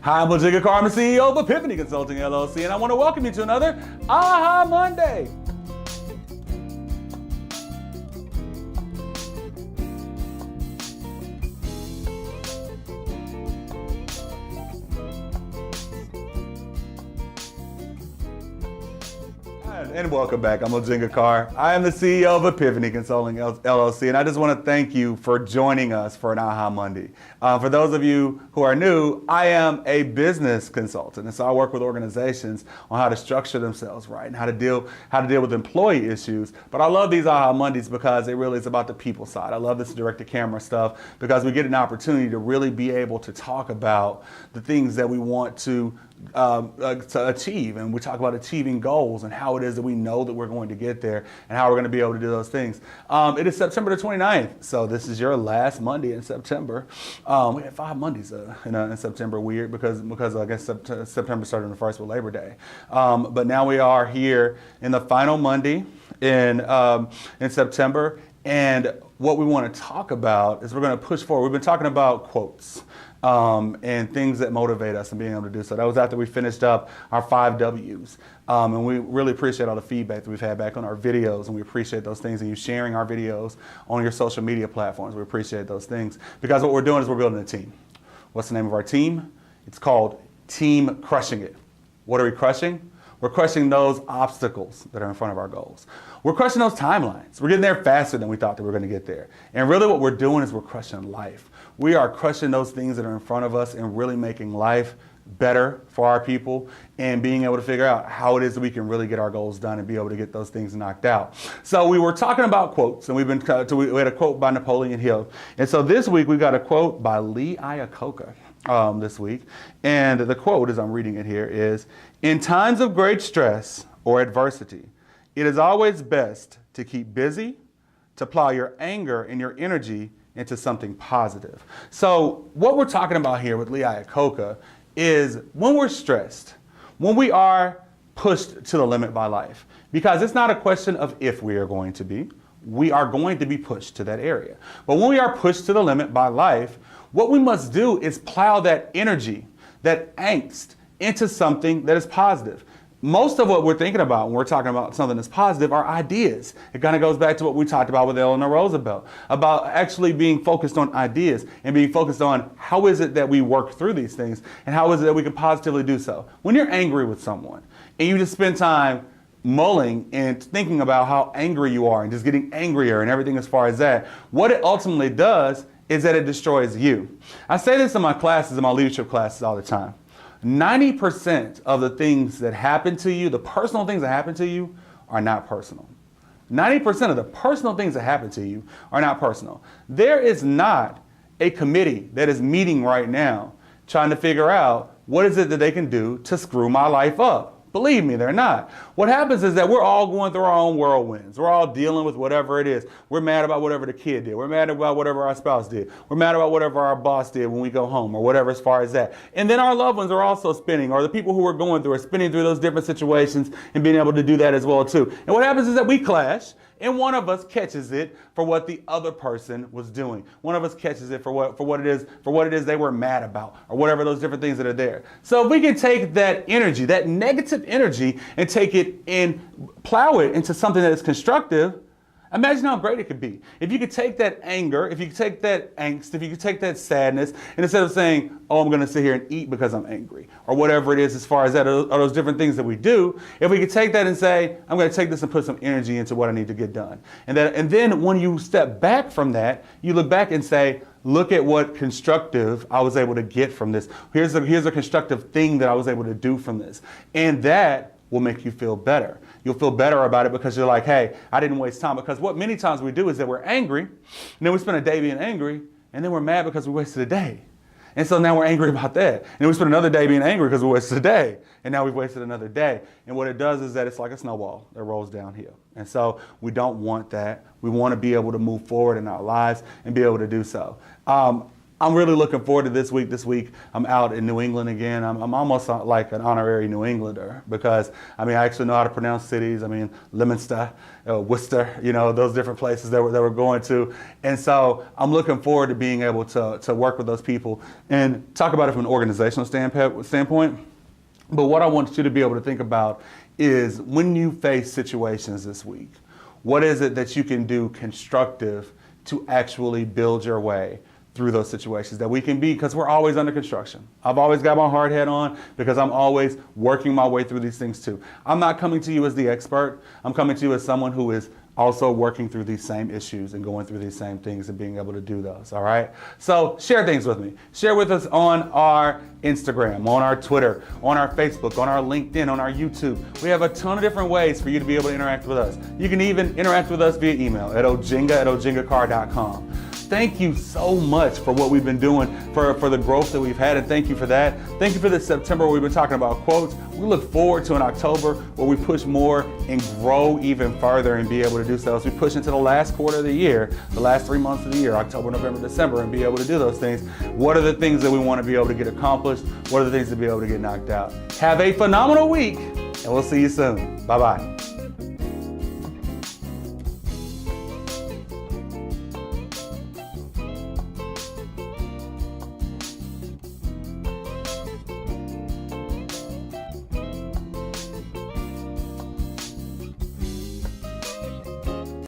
Hi, I'm Jigga Carr, I'm the CEO of Epiphany Consulting LLC, and I want to welcome you to another AHA Monday. And welcome back. I'm Jigga Carr. I am the CEO of Epiphany Consulting LLC, and I just want to thank you for joining us for an AHA Monday. For those of you who are new, I am a business consultant, and so I work with organizations on how to structure themselves right and how to deal with employee issues. But I love these AHA Mondays because it really is about the people side. I love this direct-to-camera stuff because we get an opportunity to really be able to talk about the things that we want to achieve, and we talk about achieving goals and how it is that we know that we're going to get there and how we're going to be able to do those things. It is September the 29th, so this is your last Monday in September. We had 5 Mondays in September, weird because I guess September started on the 1st with Labor Day. But now we are here in the final Monday in September, and what we want to talk about is we're going to push forward. We've been talking about quotes. And things that motivate us and being able to do so. That was after we finished up our 5 W's. And we really appreciate all the feedback that we've had back on our videos, and we appreciate those things, and you sharing our videos on your social media platforms. We appreciate those things because what we're doing is we're building a team. What's the name of our team? It's called Team Crushing It. What are we crushing? We're crushing those obstacles that are in front of our goals. We're crushing those timelines. We're getting there faster than we thought that we were going to get there. And really what we're doing is we're crushing life. We are crushing those things that are in front of us and really making life better for our people and being able to figure out how it is that we can really get our goals done and be able to get those things knocked out. So we were talking about quotes, and we had a quote by Napoleon Hill. And so this week we got a quote by Lee Iacocca this week. And the quote, as I'm reading it here, is, "In times of great stress or adversity, it is always best to keep busy, to plow your anger and your energy into something positive." So what we're talking about here with Lee Iacocca is when we're stressed, when we are pushed to the limit by life, because it's not a question of if we are going to be, we are going to be pushed to that area. But when we are pushed to the limit by life, what we must do is plow that energy, that angst, into something that is positive. Most of what we're thinking about when we're talking about something that's positive are ideas. It kind of goes back to what we talked about with Eleanor Roosevelt, about actually being focused on ideas and being focused on how is it that we work through these things and how is it that we can positively do so. When you're angry with someone and you just spend time mulling and thinking about how angry you are and just getting angrier and everything as far as that, what it ultimately does is that it destroys you. I say this in my classes, in my leadership classes all the time. 90% of the things that happen to you, the personal things that happen to you, are not personal. 90% of the personal things that happen to you are not personal. There is not a committee that is meeting right now trying to figure out what is it that they can do to screw my life up. Believe me, they're not. What happens is that we're all going through our own whirlwinds. We're all dealing with whatever it is. We're mad about whatever the kid did. We're mad about whatever our spouse did. We're mad about whatever our boss did when we go home or whatever as far as that. And then our loved ones are also spinning, or the people who are going through are spinning through those different situations and being able to do that as well too. And what happens is that we clash, and one of us catches it for what the other person was doing. One of us catches it for what it is they were mad about, or whatever those different things that are there. So if we can take that energy, that negative energy, and take it and plow it into something that is constructive, imagine how great it could be. If you could take that anger, if you could take that angst, if you could take that sadness, and instead of saying, oh, I'm going to sit here and eat because I'm angry, or whatever it is as far as that, or those different things that we do, if we could take that and say, I'm going to take this and put some energy into what I need to get done. And then when you step back from that, you look back and say, look at what constructive I was able to get from this. Here's a constructive thing that I was able to do from this. And that will make you feel better. You'll feel better about it because you're like, hey, I didn't waste time. Because what many times we do is that we're angry, and then we spend a day being angry, and then we're mad because we wasted a day. And so now we're angry about that. And then we spend another day being angry because we wasted a day. And now we've wasted another day. And what it does is that it's like a snowball that rolls downhill. And so we don't want that. We want to be able to move forward in our lives and be able to do so. I'm really looking forward to this week. This week, I'm out in New England again. I'm almost like an honorary New Englander because, I actually know how to pronounce cities. Leominster, Worcester, those different places that we're going to. And so I'm looking forward to being able to work with those people and talk about it from an organizational standpoint. But what I want you to be able to think about is when you face situations this week, what is it that you can do constructive to actually build your way through those situations that we can be, because we're always under construction. I've always got my hard hat on because I'm always working my way through these things too. I'm not coming to you as the expert. I'm coming to you as someone who is also working through these same issues and going through these same things and being able to do those, all right? So share things with me. Share with us on our Instagram, on our Twitter, on our Facebook, on our LinkedIn, on our YouTube. We have a ton of different ways for you to be able to interact with us. You can even interact with us via email at ojinga@ojingacar.com. Thank you so much for what we've been doing, for the growth that we've had, and thank you for that. Thank you for this September where we've been talking about quotes. We look forward to an October where we push more and grow even further and be able to do so as we push into the last quarter of the year, the last 3 months of the year, October, November, December, and be able to do those things. What are the things that we want to be able to get accomplished? What are the things to be able to get knocked out? Have a phenomenal week, and we'll see you soon. Bye-bye.